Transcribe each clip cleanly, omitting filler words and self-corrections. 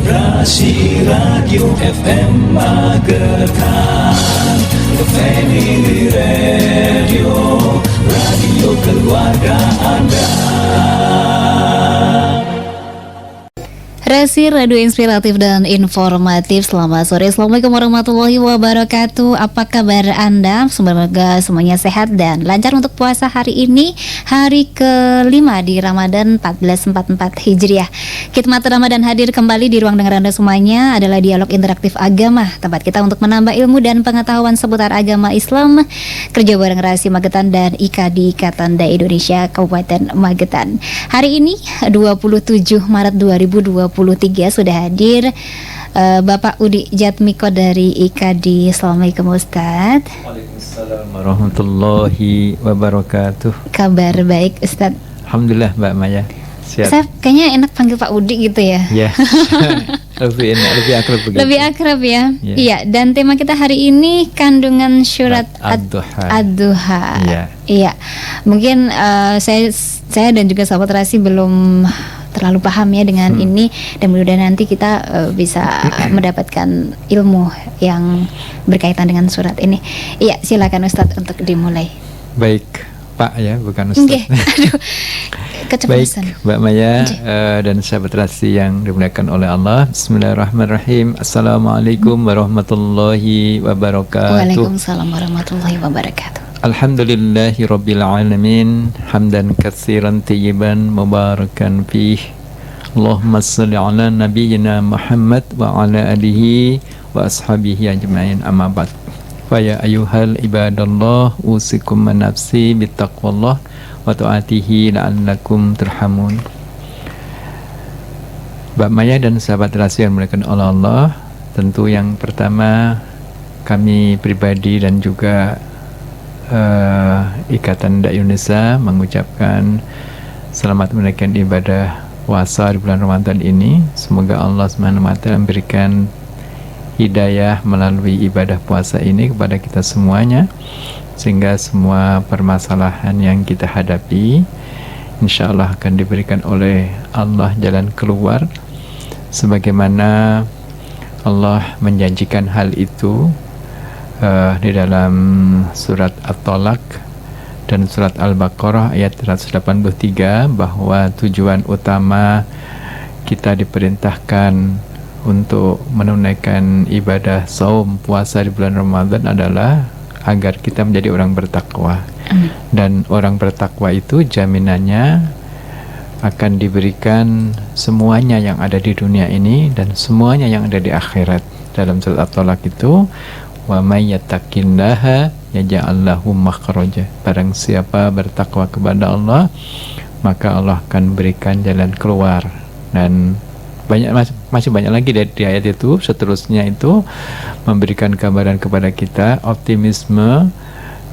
Rasi Radio FM Magetan, Family Radio, radio keluarga Anda. Rasi Radio Inspiratif dan Informatif. Selamat sore, Assalamualaikum warahmatullahi wabarakatuh. Apa kabar Anda? Semoga semuanya sehat dan lancar untuk puasa hari ini, hari kelima di Ramadan 1444 Hijriah. Khidmat Ramadan hadir kembali di ruang dengar Anda semuanya. Adalah dialog interaktif agama, tempat kita untuk menambah ilmu dan pengetahuan seputar agama Islam. Kerja bareng Rasi Magetan dan IKADI Ikatan Dai Indonesia Kabupaten Magetan. Hari ini 27 Maret 2023 sudah hadir Bapak Udi Jatmiko dari IKADI. Assalamualaikum Ustadz. Waalaikumsalam warahmatullahi wabarakatuh. Kabar baik Ustadz. Alhamdulillah Mbak Maya. Siap. Saya kayaknya enak panggil Pak Udi gitu ya. Ya. Lebih enak, lebih akrab begitu. Lebih akrab ya. Ya. Iya, dan tema kita hari ini kandungan surat Ad-Duha. Ad-Duha. Iya. Iya. Mungkin saya dan juga sahabat Rasi belum terlalu paham ya dengan ini, dan mudah-mudahan nanti kita bisa mendapatkan ilmu yang berkaitan dengan surat ini. Iya, silakan Ustadz untuk dimulai. Baik, Pak ya, bukan Ustaz. Oke. Aduh, keceplosan. Baik, Mbak Maya dan sahabat Rasi yang dimuliakan oleh Allah. Bismillahirrahmanirrahim. Assalamualaikum warahmatullahi wabarakatuh. Waalaikumsalam warahmatullahi wabarakatuh. Alhamdulillahi Rabbil Alamin. Hamdan katsiran tayyiban mubarakan fih. Allahumma salli ala nabiyyina Muhammad wa ala alihi wa ashabihi ajma'in, amma ba'd. Fa ya ayyuhal ibadallah, usikum wa nafsi bittaqwallah wa ta'atihi la'allakum turhamun. Mbak Maya dan sahabat Rasi yang dimuliakan oleh Allah, tentu yang pertama kami pribadi dan juga Ikatan Dai Indonesia mengucapkan selamat menunaikan ibadah puasa di bulan Ramadan ini. Semoga Allah SWT memberikan hidayah melalui ibadah puasa ini kepada kita semuanya, sehingga semua permasalahan yang kita hadapi insya Allah akan diberikan oleh Allah jalan keluar, sebagaimana Allah menjanjikan hal itu di dalam surat At-Talaq dan surat Al-Baqarah ayat 183, bahwa tujuan utama kita diperintahkan untuk menunaikan ibadah saum puasa di bulan Ramadan adalah agar kita menjadi orang bertakwa. Dan orang bertakwa itu jaminannya akan diberikan semuanya yang ada di dunia ini dan semuanya yang ada di akhirat. Dalam surat At-Talaq itu, wa may yattaqillaha yaj'al lahu makhraja. Barang siapa bertakwa kepada Allah, maka Allah akan berikan jalan keluar. Dan masih banyak lagi di ayat itu. Seterusnya itu memberikan gambaran kepada kita optimisme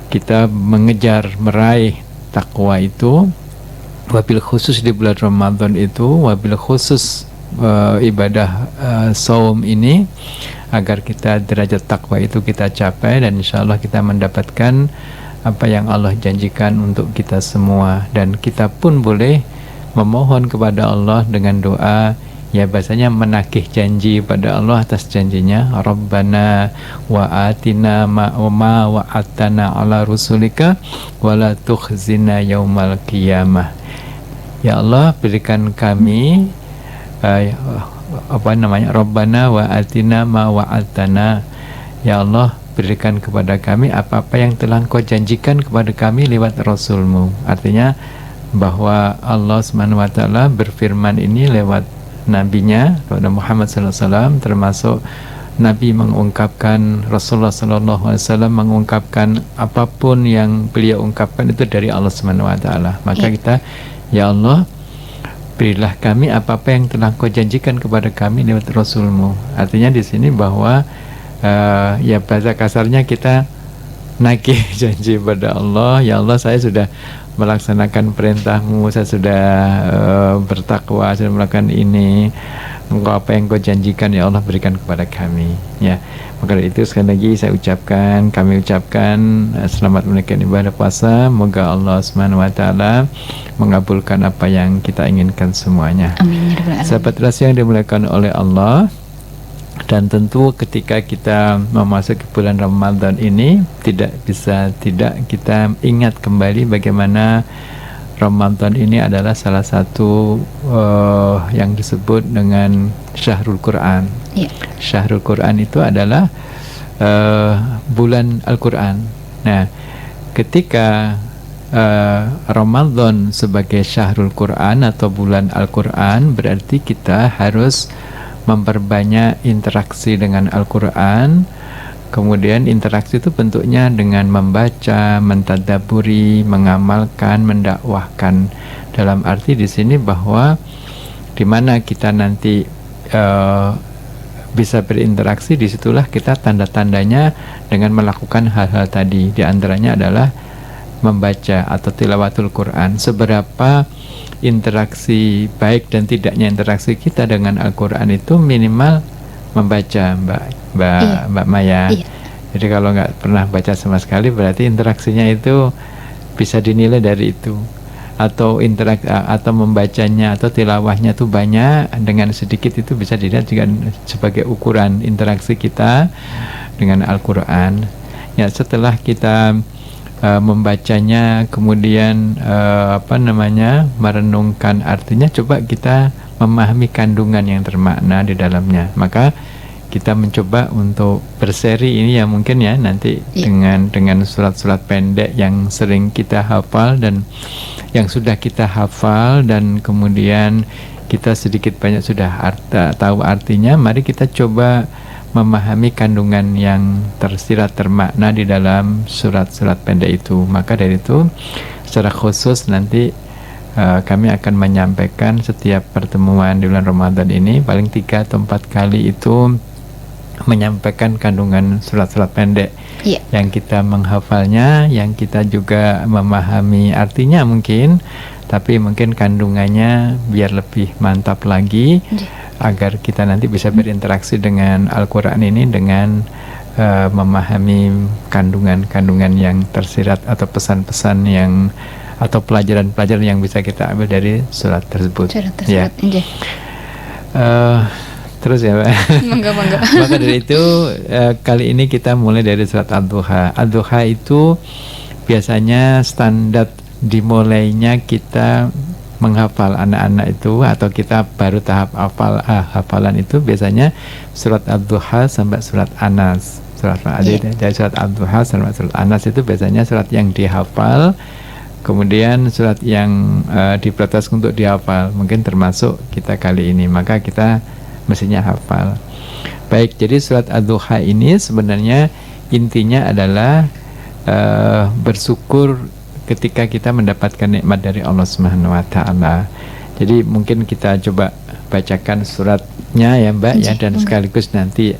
kita mengejar meraih takwa itu, wabil khusus di bulan Ramadan itu, wabil khusus ibadah saum ini, agar kita derajat takwa itu kita capai, dan insya Allah kita mendapatkan apa yang Allah janjikan untuk kita semua. Dan kita pun boleh memohon kepada Allah dengan doa, ya bahasanya menagih janji pada Allah atas janjinya, Rabbana wa atina ma wa'atana ala rusulika wa la tukhzina yaumal qiyamah. Ya Allah, berikan kami Rabbana wa atina ma wa'atana. Ya Allah, berikan kepada kami apa-apa yang telah Engkau janjikan kepada kami lewat Rasulmu. Artinya bahwa Allah SWT berfirman ini lewat nabinya kepada Muhammad SAW, termasuk Nabi mengungkapkan, Rasulullah SAW mengungkapkan apapun yang beliau ungkapkan itu dari Allah SWT. Maka kita, ya Allah, berilah kami apa-apa yang telah Kau janjikan kepada kami lewat Rasulmu. Artinya di sini bahwa ya bahasa kasarnya kita nagih janji pada Allah. Ya Allah, saya sudah melaksanakan perintahmu, saya sudah bertakwa, saya melakukan ini, Engkau apa yang Kau janjikan ya Allah berikan kepada kami. Ya, maka dari itu sekali lagi kami ucapkan selamat menunaikan ibadah puasa. Moga Allah Subhanahu wa taala mengabulkan apa yang kita inginkan semuanya. Amin ya rabbal alamin. Sahabat Rahasia yang dimuliakan oleh Allah, dan tentu ketika kita memasuki bulan Ramadan ini tidak bisa tidak kita ingat kembali bagaimana Ramadan ini adalah salah satu yang disebut dengan Syahrul Quran. Syahrul Quran itu adalah bulan Al-Quran. Nah, ketika Ramadan sebagai Syahrul Quran atau bulan Al-Quran, berarti kita harus memperbanyak interaksi dengan Al-Quran. Kemudian interaksi itu bentuknya dengan membaca, mentadaburi, mengamalkan, mendakwahkan. Dalam arti di sini bahwa di mana kita nanti bisa berinteraksi, disitulah kita tanda-tandanya dengan melakukan hal-hal tadi. Di antaranya adalah membaca atau tilawatul Quran. Seberapa interaksi baik dan tidaknya interaksi kita dengan Al-Quran itu minimal membaca, Mbak Maya. Jadi kalau nggak pernah baca sama sekali berarti interaksinya itu bisa dinilai dari itu. Atau atau membacanya atau tilawahnya itu banyak, dengan sedikit itu bisa dilihat juga sebagai ukuran interaksi kita dengan Al-Quran. Ya, setelah kita membacanya, kemudian merenungkan artinya, coba kita memahami kandungan yang termakna di dalamnya. Maka kita mencoba untuk berseri ini ya mungkin ya nanti dengan surat-surat pendek yang sering kita hafal dan yang sudah kita hafal, dan kemudian kita sedikit banyak sudah tahu artinya. Mari kita coba memahami kandungan yang tersirat termakna di dalam surat-surat pendek itu. Maka dari itu secara khusus nanti kami akan menyampaikan setiap pertemuan di bulan Ramadan ini paling 3 atau 4 kali itu menyampaikan kandungan surat-surat pendek yang kita menghafalnya, yang kita juga memahami artinya mungkin, tapi mungkin kandungannya biar lebih mantap lagi agar kita nanti bisa berinteraksi dengan Al-Quran ini dengan memahami kandungan-kandungan yang tersirat atau pesan-pesan yang atau pelajaran-pelajaran yang bisa kita ambil dari surat tersebut. Ya. Terus ya Pak. Mangga. Maka dari itu kali ini kita mulai dari surat Ad-Duha. Ad-Duha itu biasanya standar dimulainya kita menghafal anak-anak itu, atau kita baru tahap hafalan itu biasanya surat Ad-Duha sampai surat Anas. Dari surat Ad-Duha sampai surat Anas itu biasanya surat yang dihafal. Kemudian surat yang diprioritaskan untuk dihafal mungkin termasuk kita kali ini, maka kita mestinya hafal. Baik, jadi surat Ad-Duha ini sebenarnya intinya adalah bersyukur ketika kita mendapatkan nikmat dari Allah Subhanahu wa taala. Jadi mungkin kita coba bacakan suratnya ya Mbak ya, dan sekaligus nanti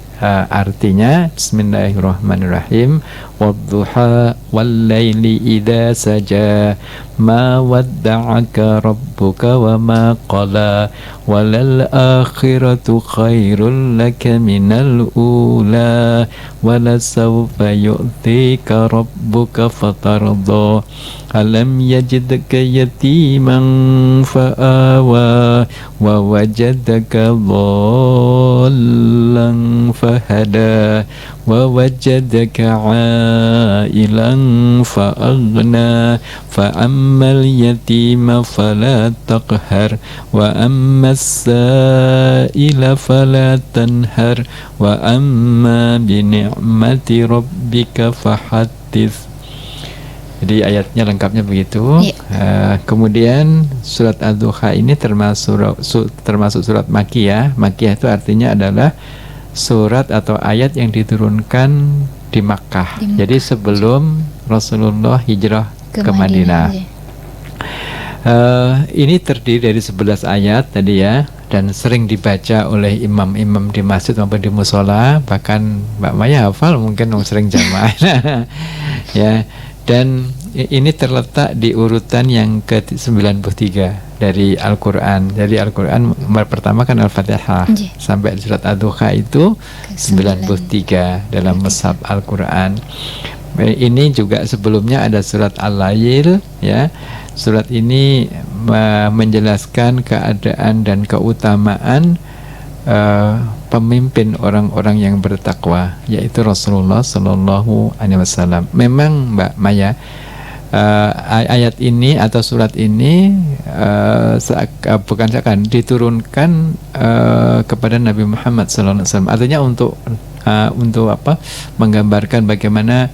artinya. Bismillahirrahmanirrahim. Wadduha wallaili idza saja ma wadda'aka rabbuka wa ma qala walal akhiratu khairul laka minal ula walasawfa yu'tika rabbuka fatarda alam yajidka yatiman fa'awa wa wajadaka dhallan fahada wa wajadaka ailan fa'aghna fa'ammal yatima fala taqhar wa ammas sa'ila fala tanhar wa amma bi ni'mati rabbika fahaddits. Jadi ayatnya lengkapnya begitu. Kemudian surat Ad-Duha ini termasuk surat Makkiyah. Makkiyah itu artinya adalah surat atau ayat yang diturunkan di Makkah. Jadi sebelum Rasulullah hijrah ke Madinah. Ini terdiri dari 11 ayat tadi ya, dan sering dibaca oleh imam-imam di masjid maupun di musola. Bahkan Mbak Maya hafal mungkin sering jamaah. Ya. Dan ini terletak di urutan yang ke-93 dari Al-Quran. Jadi Al-Quran pertama kan Al-Fatihah, sampai surat Ad-Duha itu 93 dalam mushaf Al-Quran. Ini juga sebelumnya ada surat Al-Lail, ya. Surat ini menjelaskan keadaan dan keutamaan pemimpin orang-orang yang bertakwa, yaitu Rasulullah Shallallahu Alaihi Wasallam. Memang Mbak Maya, ayat ini atau surat ini bukan seakan diturunkan kepada Nabi Muhammad Sallallahu Alaihi Wasallam. Artinya untuk apa? Menggambarkan bagaimana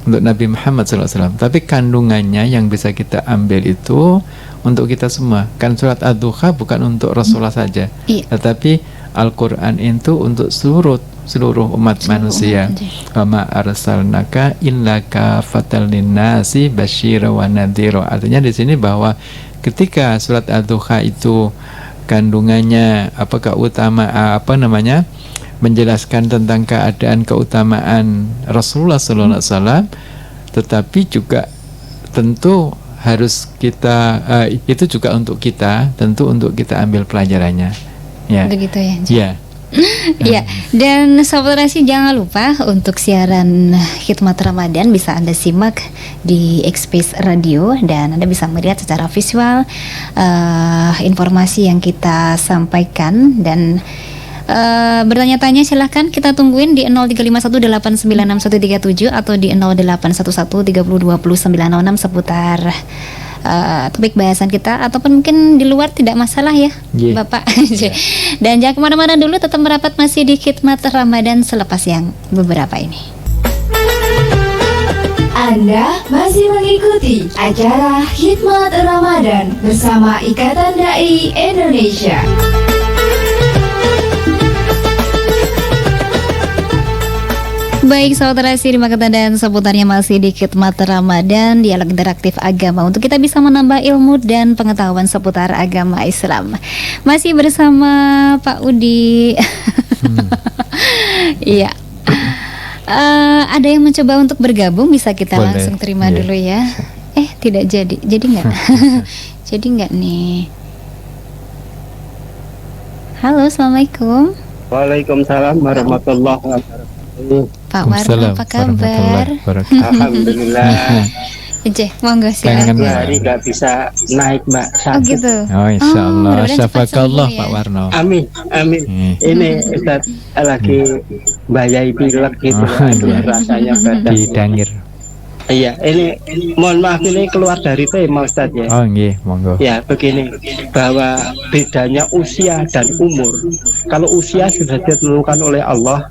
untuk Nabi Muhammad SAW. Tapi kandungannya yang bisa kita ambil itu untuk kita semua. Kan surat Ad-Duha bukan untuk Rasulullah saja, tetapi Al-Quran itu untuk seluruh umat manusia. Wa ma arsalnaka illa kafatan linnasi basyira wa nadhira. Artinya di sini bahwa ketika surat Ad-Duha itu kandungannya menjelaskan tentang keutamaan Rasulullah Sallallahu Alaihi Wasallam, tetapi juga tentu harus kita itu juga untuk kita, tentu untuk kita ambil pelajarannya. Ya. Begitu ya. Ya. Ya, dan Sobat Terasi jangan lupa untuk siaran Khidmat Ramadan bisa Anda simak di X-Space Radio, dan Anda bisa melihat secara visual informasi yang kita sampaikan. Dan bertanya-tanya silahkan kita tungguin di 0351896137 atau di 0811302096 seputar topik bahasan kita, ataupun mungkin di luar tidak masalah ya, Bapak. Dan jangan kemana-mana dulu, tetap merapat masih di Khidmat Ramadan selepas yang beberapa ini. Anda masih mengikuti acara Khidmat Ramadan bersama Ikatan Dai Indonesia. Baik, saudara Simak dan seputarnya masih di Khidmat Ramadan, dialog interaktif agama untuk kita bisa menambah ilmu dan pengetahuan seputar agama Islam. Masih bersama Pak Udi. Iya. Ada yang mencoba untuk bergabung, bisa kita boleh langsung terima dulu ya. Tidak jadi nggak? Jadi nggak nih? Halo, assalamualaikum. Waalaikumsalam warahmatullahi wabarakatuh. Pak Warno, apa kabar? Alhamdulillah. Monggo silakan. Hari nggak bisa naik, Mbak. Oh gitu. Oh, insyaallah. Syafakallah ya. Pak Warno. Amin. Ini Ustaz lagi bayai pilek gitu. Rasanya badan. Didangir. Iya, ini mohon maaf, ini keluar dari tema Ustaz ya. Oh nggih, monggo. Ya, begini, bahwa bedanya usia dan umur. Kalau usia sudah ditentukan oleh Allah,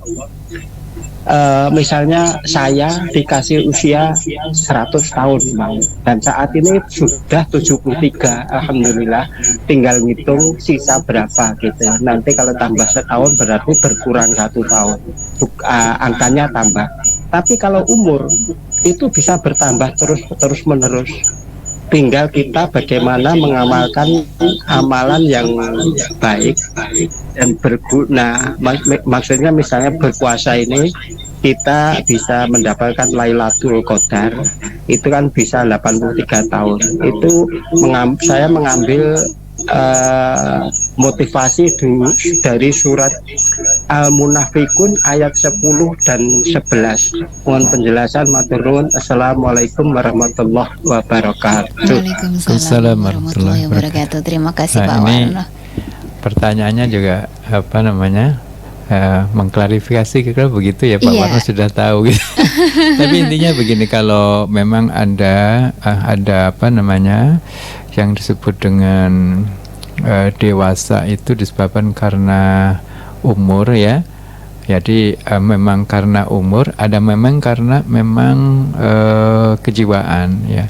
misalnya saya dikasih usia 100 tahun Bang, dan saat ini sudah 73, alhamdulillah, tinggal ngitung sisa berapa gitu. Nanti kalau tambah setahun berarti berkurang 1 tahun, angkanya tambah. Tapi kalau umur itu bisa bertambah terus menerus. Tinggal kita bagaimana mengamalkan amalan yang baik dan berguna. Maksudnya misalnya berpuasa ini kita bisa mendapatkan Lailatul Qadar, itu kan bisa 83 tahun. Itu saya mengambil motivasi dari surat Al-Munafikun ayat 10 dan 11. Mohon penjelasan, matur nuwun. Assalamualaikum warahmatullahi wabarakatuh. Waalaikumsalam warahmatullahi wabarakatuh. Terima kasih Pak Warno. Pertanyaannya juga mengklarifikasi kira-kira begitu ya, Pak Warno sudah tahu gitu. Tapi intinya begini, kalau memang ada yang disebut dengan dewasa itu disebabkan karena umur ya. Jadi memang karena umur, ada memang karena kejiwaan ya.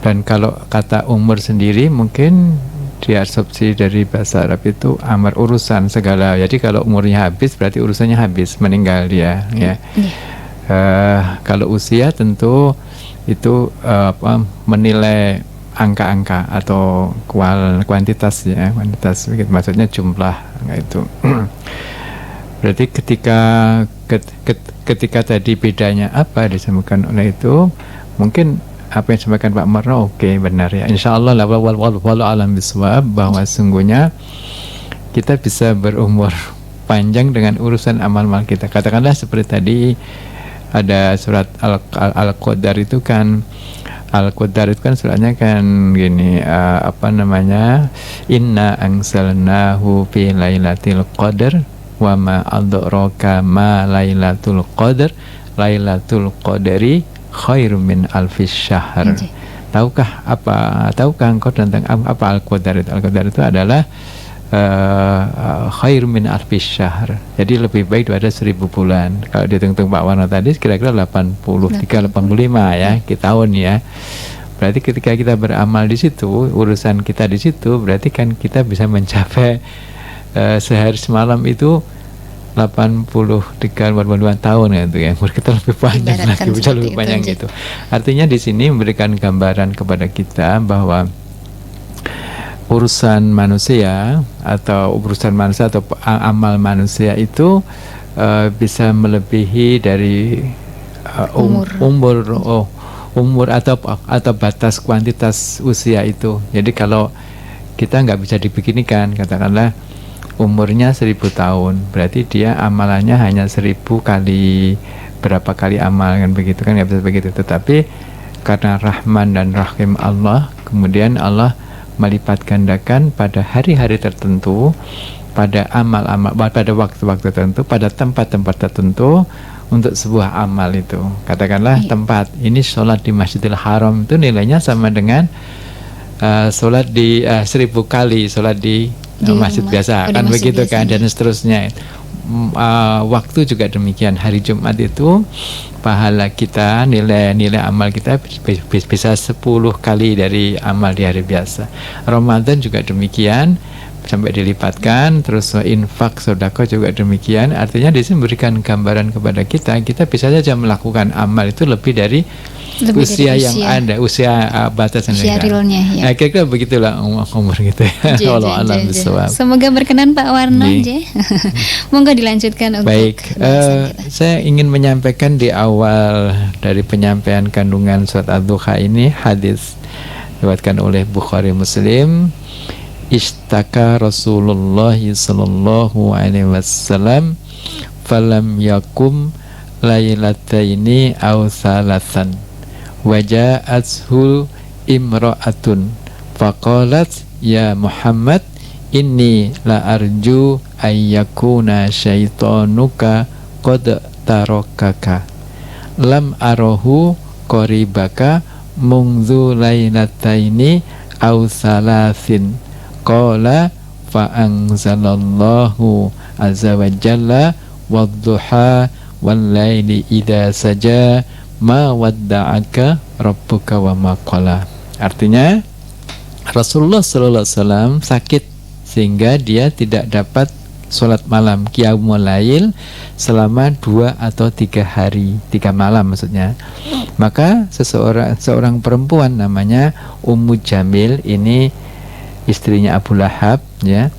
Dan kalau kata umur sendiri mungkin diabsorpsi dari bahasa Arab itu amar, urusan segala. Jadi kalau umurnya habis berarti urusannya habis, meninggal dia ya. Kalau usia tentu itu menilai angka-angka atau kuantitas ya, kuantitas maksudnya jumlah itu. Berarti ketika tadi bedanya apa disebutkan oleh itu, Mungkin apa yang disampaikan Pak Marno benar ya. Insyaallah la walau alam biswab, bahwa sungguhnya kita bisa berumur panjang dengan urusan amal-amal kita. Katakanlah seperti tadi ada surat Al-Qadar itu kan, Al-Qadar itu kan suratnya kan gini, inna anzalnahu fi lailatul qadar wa ma adraka ma lailatul qadar lailatul qadari khairum min alfis syahr. Tahukah engkau tentang apa Al-Qadar itu? Al-Qadar itu adalah khairum min alfis syahr. Jadi lebih baik daripada 1000 bulan. Kalau dihitung Pak Warno tadi kira-kira 85 ya, kita tahun ya. Berarti ketika kita beramal di situ, urusan kita di situ, berarti kan kita bisa mencapai sehari semalam itu 83 tahun gitu ya. Kita lebih panjang lagi, bisa lebih panjang gitu. Artinya di sini memberikan gambaran kepada kita bahwa urusan manusia atau amal manusia itu bisa melebihi dari umur atau batas kuantitas usia itu. Jadi kalau kita nggak bisa dibeginikan, katakanlah umurnya 1000 tahun, berarti dia amalannya hanya 1000 kali berapa kali amal kan, begitu kan, nggak bisa begitu. Tetapi karena Rahman dan Rahim Allah, kemudian Allah melipat gandakan pada hari-hari tertentu, pada amal-amal, pada waktu-waktu tertentu, pada tempat-tempat tertentu untuk sebuah amal itu. Katakanlah tempat ini, sholat di Masjidil Haram itu nilainya sama dengan sholat di 1000 kali sholat di masjid biasa kan, begitu kan, dan seterusnya. Waktu juga demikian. Hari Jumat itu pahala kita, nilai amal kita bisa 10 kali dari amal di hari biasa. Ramadan juga demikian, sampai dilipatkan. Terus infak, sedekah juga demikian. Artinya di sini memberikan gambaran kepada kita bisa saja melakukan amal itu lebih dari usia yang ada, usia batas yang ada. Ya. Kira-kira begitulah umur gitu ya. Allah alam bisawab. Semoga berkenan Pak Warno. Monggo dilanjutkan untuk baik. Saya ingin menyampaikan di awal dari penyampaian kandungan surat Ad-Duha ini hadis diriwayatkan oleh Bukhari Muslim. Istaka Rasulullah sallallahu alaihi wasallam falam yakum lailataini aw salasan waja'athu imra'atun faqalat ya Muhammad inni la arju ayyakuna syaitanuka qad tarakaka lam arahu qaribaka mungzu lailataini aw salasin qala fa anzalallahu azza wa jalla wadduha wal laili idza saja ma wadda'aka rabbuka wa ma qala. Artinya Rasulullah sallallahu alaihi wasallam sakit sehingga dia tidak dapat sholat malam qiyamul lail selama 2 atau 3 hari, 3 malam maksudnya. Maka seorang perempuan namanya Ummu Jamil, ini istrinya Abu Lahab ya,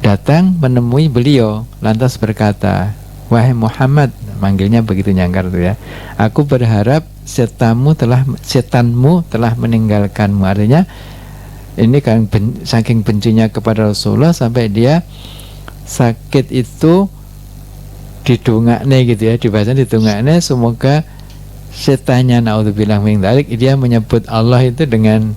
datang menemui beliau lantas berkata, wahai Muhammad, manggilnya begitu nyangkar tuh ya, aku berharap setanmu telah meninggalkanmu. Artinya ini kan saking bencinya kepada Rasulullah sampai dia sakit itu didongakne gitu ya, dibaca didongakne semoga setannya, naudzubillah min dzalik, dia menyebut Allah itu dengan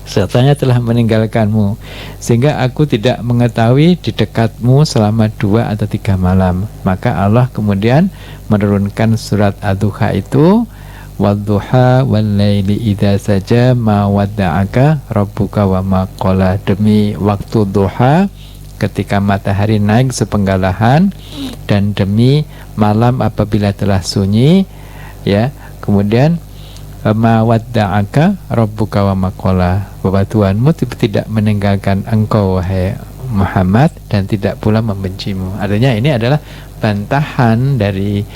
setannya telah meninggalkanmu sehingga aku tidak mengetahui di dekatmu selama 2 atau 3 malam. Maka Allah kemudian menurunkan surat Ad-Duha itu, wadduha wal laili idza saja ma wadda'aka rabbuka wa ma qala. Demi waktu duha ketika matahari naik sepenggalahan, dan demi malam apabila telah sunyi ya. Kemudian ma wadda'aka rabbuka wa ma qala, bahwa Tuhanmu tidak meninggalkan engkau wahai Muhammad dan tidak pula membencimu. Artinya ini adalah bantahan dari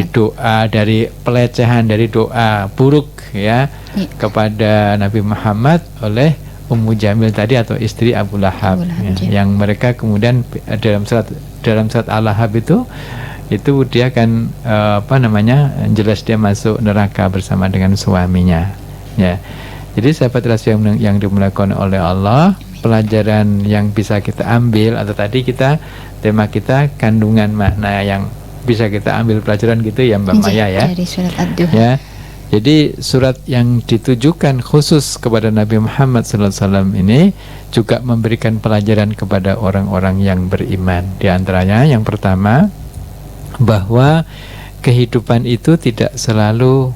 doa, dari pelecehan dari doa buruk ya kepada Nabi Muhammad oleh Ummu Jamil tadi atau istri Abu Lahab, ya, yang mereka kemudian dalam surat Al-Lahab itu itu dia akan jelas dia masuk neraka bersama dengan suaminya, ya. Jadi sahabat Rasul yang dimulakan oleh Allah, pelajaran yang bisa kita ambil, atau tadi tema kita kandungan makna yang bisa kita ambil pelajaran gitu ya Mbak Maya ya. Dari surat Ad-Duha. Ya. Jadi surat yang ditujukan khusus kepada Nabi Muhammad SAW ini juga memberikan pelajaran kepada orang-orang yang beriman. Di antaranya yang pertama, bahwa kehidupan itu tidak selalu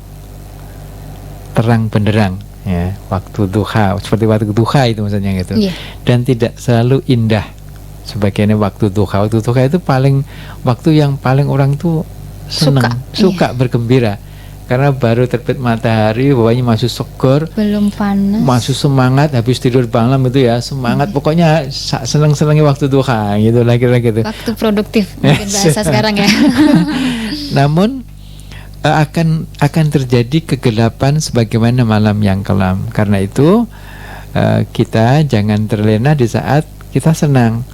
terang benderang, ya, waktu duha, seperti waktu duha itu maksudnya gitu. Yeah. Dan tidak selalu indah sebagainya waktu duha. Waktu duha itu waktu yang paling orang tuh senang, suka bergembira. Karena baru terbit matahari, bawahnya masih segar, belum panas, masih semangat, habis tidur malam itu ya semangat, pokoknya seneng-senengnya waktu duha gitu lah kira-kira gitu. Waktu produktif mungkin bahasa sekarang ya. Namun akan terjadi kegelapan sebagaimana malam yang kelam. Karena itu kita jangan terlena di saat kita senang.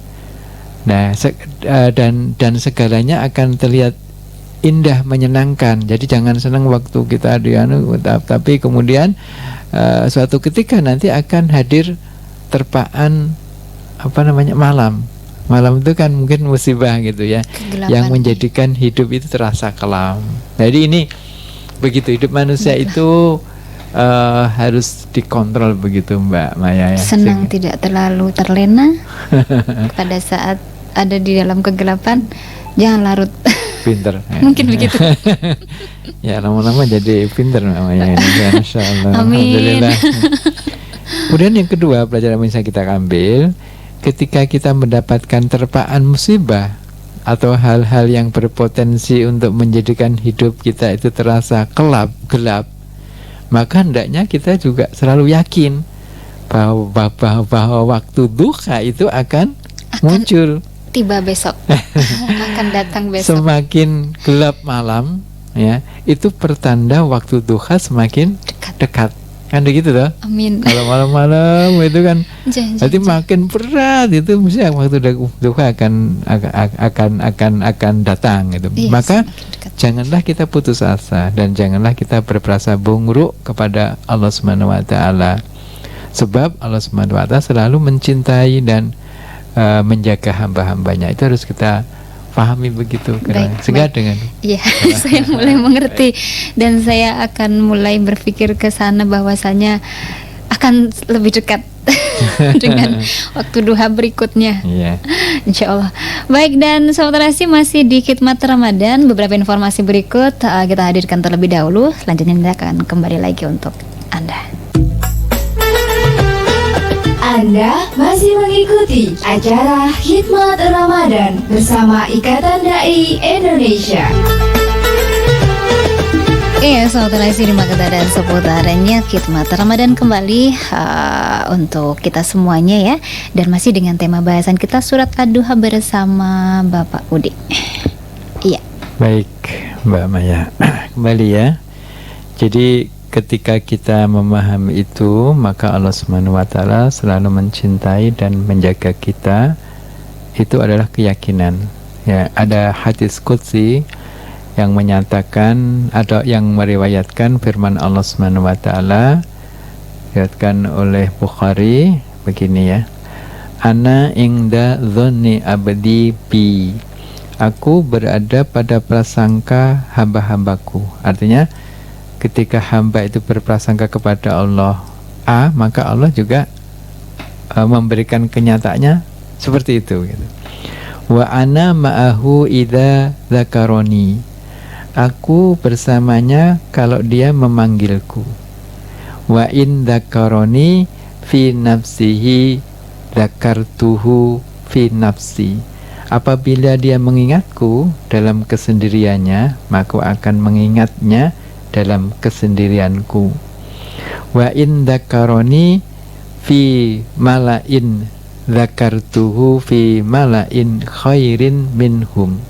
Nah, dan segalanya akan terlihat indah, menyenangkan. Jadi jangan senang waktu kita tapi kemudian suatu ketika nanti akan hadir terpaan malam. Malam itu kan mungkin musibah gitu ya, kegelapan, yang menjadikan hidup itu terasa kelam. Jadi ini begitu, hidup manusia itu harus dikontrol begitu Mbak Maya ya. Senang tidak terlalu terlena pada saat ada di dalam kegelapan, jangan larut. Pinter ya. Mungkin begitu. Ya lama-lama jadi pinter namanya ini. Ya, Masya Allah. Amin. Alhamdulillah. Kemudian yang kedua, pelajaran yang bisa kita ambil, ketika kita mendapatkan terpaan musibah atau hal-hal yang berpotensi untuk menjadikan hidup kita itu terasa gelap, maka hendaknya kita juga selalu yakin bahwa waktu duha itu akan muncul, tiba besok, akan datang besok. Semakin gelap malam, ya, itu pertanda waktu duha semakin dekat. Kan begitu toh? Amin. Kalau malam-malam itu kan nanti makin berat, itu mesti waktu duha akan datang gitu. Yes, maka janganlah kita putus asa dan janganlah kita berprasangka buruk kepada Allah Subhanahu wa taala. Sebab Allah Subhanahu wa taala selalu mencintai dan menjaga hamba-hambanya. Itu harus kita pahami begitu. Sehingga dengan saya mulai mengerti dan saya akan mulai berpikir ke sana bahwasanya akan lebih dekat dengan waktu duha berikutnya. Insya Allah. Baik, dan Sobat Terasi masih di khidmat Ramadan. Beberapa informasi berikut kita hadirkan terlebih dahulu. Selanjutnya kita akan kembali lagi untuk Anda. Anda masih mengikuti acara Khidmat Ramadan bersama Ikatan Dai Indonesia. Iya, Sobat Terasi di Magetan dan seputarannya, Khidmat Ramadan kembali untuk kita semuanya ya. Dan masih dengan tema bahasan kita surat Ad-Duha bersama Bapak Udi. Iya. Baik, Mbak Maya. Kembali ya. Jadi ketika kita memahami itu, maka Allah Subhanahu wa taala selalu mencintai dan menjaga kita. Itu adalah keyakinan. Ya, ada hadis qudsi yang menyatakan, ada yang meriwayatkan firman Allah Subhanahu wa taala diriwayatkan oleh Bukhari begini ya. Ana ingda dzanni abdi bi. Aku berada pada prasangka hamba-hambaku. Artinya ketika hamba itu berprasangka kepada Allah A, maka Allah juga memberikan kenyataannya seperti itu gitu. Wa ana ma'ahu idza dzakaroni. Aku bersamanya kalau dia memanggilku. Wa in dzakaroni fi nafsihi dzakartuhu fi nafsi. Apabila dia mengingatku dalam kesendiriannya, maka akan mengingatnya dalam kesendirianku. Wa in dzakaroni fi malain dzakartuhu fi malain khairin minhum.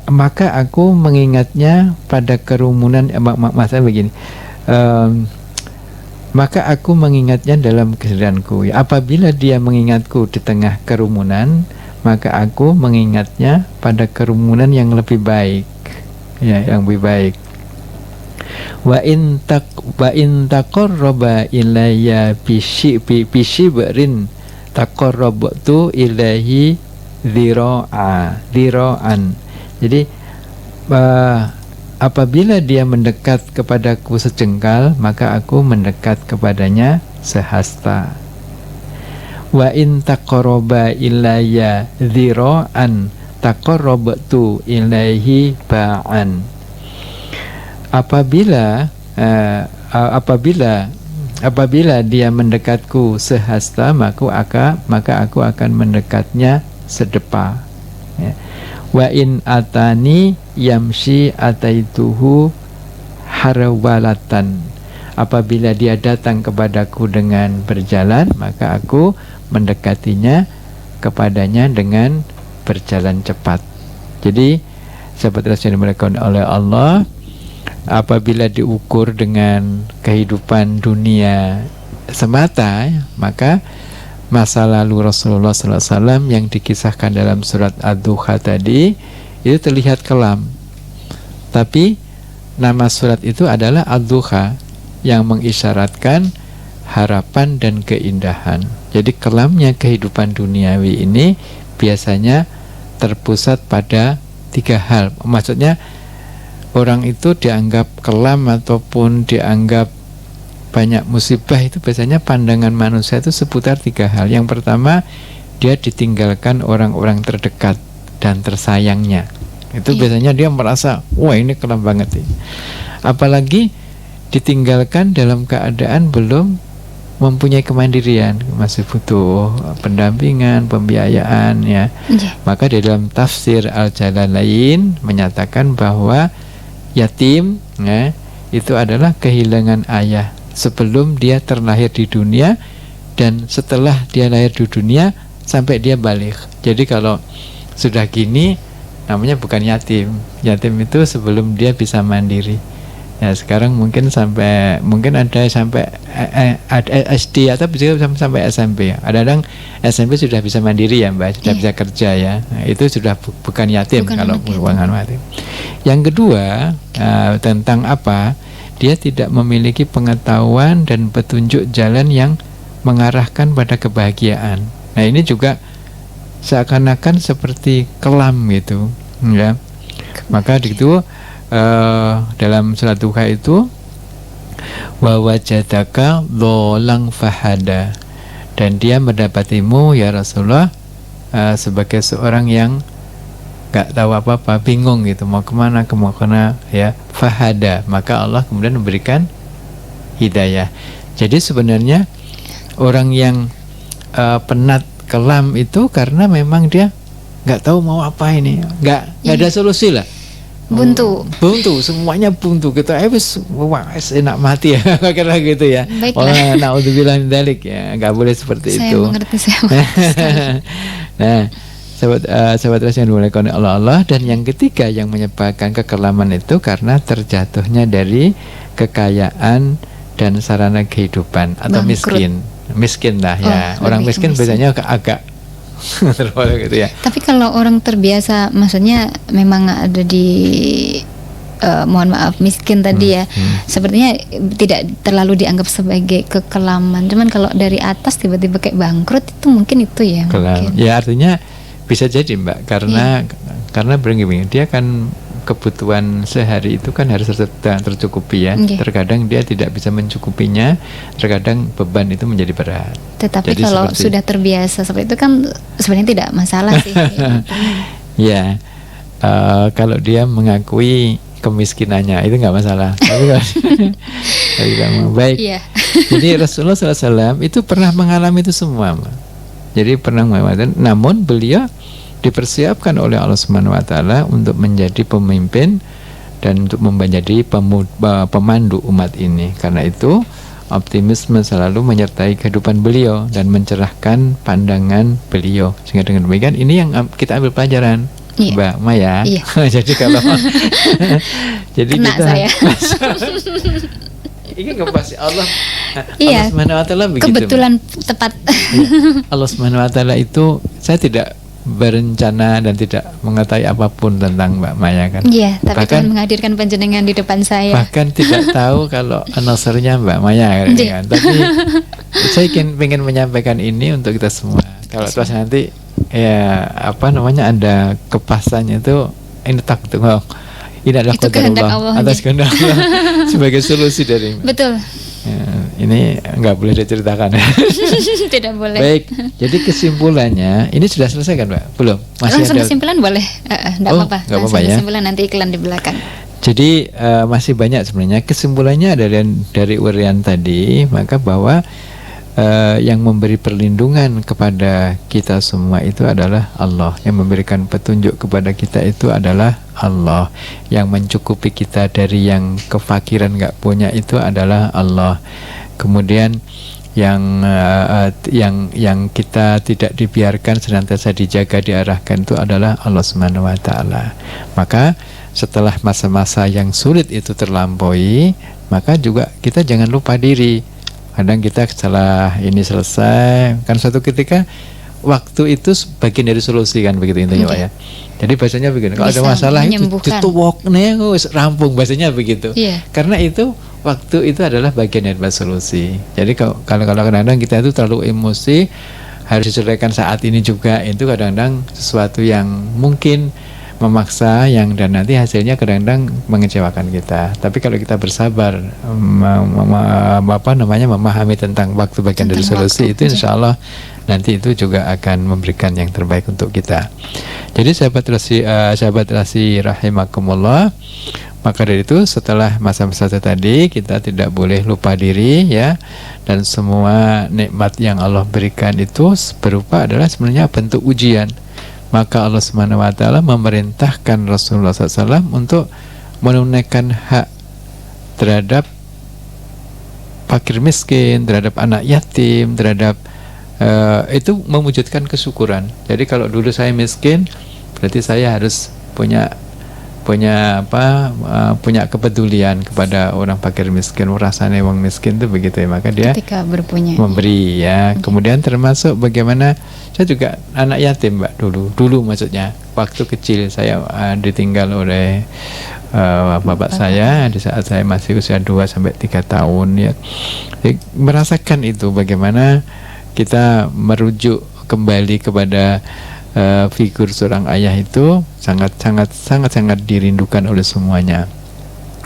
Maka aku mengingatnya pada kerumunan. Maksudnya begini, maka aku mengingatnya dalam kesedihanku. Apabila dia mengingatku di tengah kerumunan, maka aku mengingatnya pada kerumunan yang lebih baik, ya, yang lebih baik. Wa in taqarraba ilayya bi shibrin taqarrabtu ilaihi dhira'an. Jadi apabila dia mendekat kepadaku sejengkal, maka aku mendekat kepadanya sehasta. Wa in taqarraba ilayya dhira'an taqarrabtu ilaihi ba'an. Apabila dia mendekatku sehasta, maka aku akan mendekatnya sedepa. Ya. Wa in atani yamshi ataituhu harwalatan. Apabila dia datang kepadaku dengan berjalan, maka aku mendekatinya kepadanya dengan berjalan cepat. Jadi sahabat Rasul yang dimuliakan oleh Allah, apabila diukur dengan kehidupan dunia semata, maka masa lalu Rasulullah SAW yang dikisahkan dalam surat Ad-Duha tadi itu terlihat kelam, tapi nama surat itu adalah Ad-Duha yang mengisyaratkan harapan dan keindahan. Jadi kelamnya kehidupan duniawi ini biasanya terpusat pada 3 hal. Maksudnya orang itu dianggap kelam ataupun dianggap banyak musibah itu biasanya pandangan manusia itu seputar 3 hal. Yang pertama, dia ditinggalkan orang-orang terdekat dan tersayangnya. Itu biasanya dia merasa, wah ini kelam banget ini. Apalagi ditinggalkan dalam keadaan belum mempunyai kemandirian, masih butuh pendampingan, pembiayaan, ya. Maka di dalam tafsir Al-Jalalain menyatakan bahwa yatim, ya, itu adalah kehilangan ayah sebelum dia terlahir di dunia dan setelah dia lahir di dunia sampai dia balik. Jadi kalau sudah gini namanya bukan yatim. Yatim itu sebelum dia bisa mandiri. Ya, sekarang mungkin ada sampai SD atau bisa sampai SMP. Kadang SMP sudah bisa mandiri ya, Mbak, sudah bisa kerja ya. Nah, itu sudah bukan yatim kalau bukan yatim. Yang kedua, tentang apa? Dia tidak memiliki pengetahuan dan petunjuk jalan yang mengarahkan pada kebahagiaan. Nah, ini juga seakan-akan seperti kelam gitu, ya. Maka itu dalam surat Duha itu wa wajadaka dholang fahada, dan dia mendapatimu ya Rasulullah sebagai seorang yang gak tahu apa-apa, bingung gitu, mau kemana ya, fahada, maka Allah kemudian memberikan hidayah. Jadi sebenarnya orang yang penat, kelam itu karena memang dia gak tahu mau apa ini, gak ada solusi lah. Buntu, semuanya buntu. Kita enak mati ya, kira gitu ya. Baiklah. Naudzubillah min dzalik ya, nggak boleh seperti saya itu. Mengerti, saya Nah, sahabat yang dimuliakan Allah, dan yang ketiga yang menyebabkan kekelaman itu karena terjatuhnya dari kekayaan dan sarana kehidupan atau miskin lah ya. Orang miskin biasanya agak gitu ya. Tapi kalau orang terbiasa, maksudnya memang ada di mohon maaf miskin tadi ya, sepertinya tidak terlalu dianggap sebagai kekelaman. Cuman kalau dari atas tiba-tiba kayak bangkrut, itu mungkin itu ya. Mungkin. Ya artinya bisa jadi, Mbak, karena begini, dia kan kebutuhan sehari itu kan harus tercukupi ya. Terkadang dia tidak bisa mencukupinya, terkadang beban itu menjadi berat. Tetapi jadi kalau sudah terbiasa seperti itu kan sebenarnya tidak masalah sih. Ya, kalau dia mengakui kemiskinannya itu nggak masalah. Tapi kalau baik. Jadi Rasulullah SAW itu pernah mengalami itu semua, Mbak. Jadi pernah mengalami, namun beliau dipersiapkan oleh Allah Subhanahu wa taala untuk menjadi pemimpin dan untuk menjadi pemandu umat ini. Karena itu optimisme selalu menyertai kehidupan beliau dan mencerahkan pandangan beliau. Sehingga dengan demikian ini yang kita ambil pelajaran, Mbak Maya. Jadi kalau jadi kena kita saya. ini ngebahas Allah. Iya. Allah Subhanahu wa taala begitu. Kebetulan tepat. Ya, Allah Subhanahu wa taala itu saya tidak berencana dan tidak mengetahui apapun tentang Mbak Maya kan. Iya, tapi Bahkan- Tuhan menghadirkan panjenengan di depan saya. Bahkan tidak tahu kalau announcernya Mbak Maya kan. Tapi saya pengen menyampaikan ini untuk kita semua. Kalau terus nanti ya ada kepasannya itu ini ini adalah Itu kehendak Allah. atas kehendak Allah sebagai solusi dari Betul. ya, ini nggak boleh diceritakan. Tidak boleh. Baik, jadi kesimpulannya ini sudah selesai kan Mbak? Belum? Langsung kesimpulan boleh? Enggak Oh, apa-apa. nggak Langsung apa-apa ya. kesimpulan nanti iklan di belakang. Jadi masih banyak sebenarnya. Kesimpulannya dari uraian tadi, maka bahwa yang memberi perlindungan kepada kita semua itu adalah Allah. Yang memberikan petunjuk kepada kita itu adalah Allah. Yang mencukupi kita dari yang kefakiran nggak punya itu adalah Allah. Kemudian yang kita tidak dibiarkan senantiasa dijaga, diarahkan itu adalah Allah Subhanahu wa taala. Maka setelah masa-masa yang sulit itu terlampaui, maka juga kita jangan lupa diri. Kadang kita setelah ini selesai, kan suatu ketika waktu itu bagian dari solusi kan begitu intinya Pak ya. Jadi bahasanya begini, kalau ada Bisa masalah itu menyembuhkan. dituwok nih rampung bahasanya begitu. Iya. Karena itu waktu itu adalah bagian dari solusi. Jadi kalau kadang-kadang kita itu terlalu emosi, harus diselesaikan saat ini juga, itu kadang-kadang sesuatu yang mungkin memaksa yang dan nanti hasilnya kadang-kadang mengecewakan kita. Tapi kalau kita bersabar, memahami tentang waktu bagian dari solusi, itu insya Allah nanti itu juga akan memberikan yang terbaik untuk kita. Jadi sahabat Rasi rahimakumullah, maka dari itu setelah masa-masa tadi kita tidak boleh lupa diri ya, dan semua nikmat yang Allah berikan itu berupa adalah sebenarnya bentuk ujian. Maka Allah Subhanahu wa taala memerintahkan Rasulullah SAW untuk menunaikan hak terhadap fakir miskin, terhadap anak yatim, terhadap itu mewujudkan kesyukuran. Jadi kalau dulu saya miskin, berarti saya harus punya kepedulian kepada orang fakir miskin, rasanya orang miskin itu begitu ya, maka dia Ketika berpunya. memberi ya. Kemudian termasuk bagaimana saya juga anak yatim Mbak dulu maksudnya waktu kecil saya ditinggal oleh bapak saya di saat saya masih usia 2-3 tahun ya. Jadi, merasakan itu bagaimana kita merujuk kembali kepada figur seorang ayah itu sangat dirindukan oleh semuanya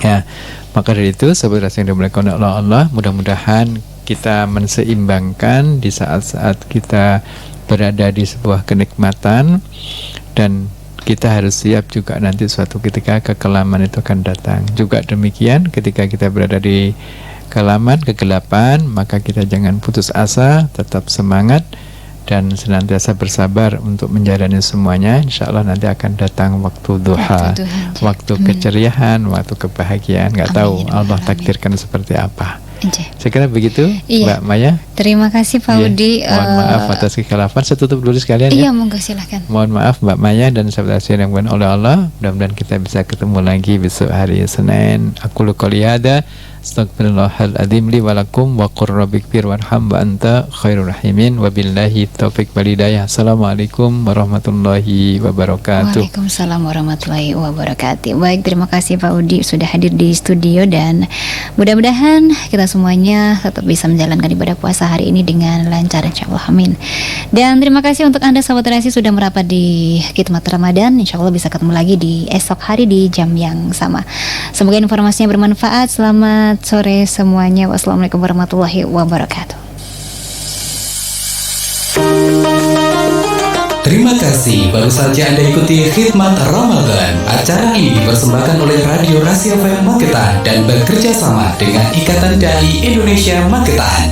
ya. Maka dari itu sahabat yang dimuliakan oleh Allah, mudah-mudahan kita menseimbangkan di saat-saat kita berada di sebuah kenikmatan, dan kita harus siap juga nanti suatu ketika kekelaman itu akan datang. Juga demikian ketika kita berada di kegelapan, maka kita jangan putus asa, tetap semangat dan senantiasa bersabar untuk menjalani semuanya. Insya Allah nanti akan datang waktu duha, waktu keceriaan, waktu kebahagiaan. Nggak tahu Allah takdirkan seperti apa. Saya kira begitu, iya. Mbak Maya. Terima kasih Pak Udi. Mohon maaf atas kekhilafan. Saya tutup dulu sekalian Iya, ya. monggo silahkan. Mohon maaf Mbak Maya dan sahabat yang dimuliakan oleh Allah. Mudah-mudahan kita bisa ketemu lagi besok hari Senin. Aku qouli hadza, astaghfirullahaladzim li walakum wa qur rabbikfir warham wa anta khairur rahimin. Wabillahi taufiq wal hidayah. Assalamualaikum warahmatullahi wabarakatuh. Waalaikumsalam warahmatullahi wabarakatuh. Baik, terima kasih Pak Udi sudah hadir di studio, dan mudah-mudahan kita semuanya tetap bisa menjalankan ibadah puasa hari ini dengan lancar, insyaallah, amin. Dan terima kasih untuk Anda sahabat Rasi sudah merapat di khidmat Ramadan. Insyaallah bisa ketemu lagi di esok hari di jam yang sama. Semoga informasinya bermanfaat. Selamat sore semuanya. Wassalamualaikum warahmatullahi wabarakatuh. Terima kasih baru saja Anda ikuti khidmat Ramadan. Acara ini dipersembahkan oleh Radio Rasi FM Magetan dan bekerja sama dengan Ikatan Dai Indonesia Magetan.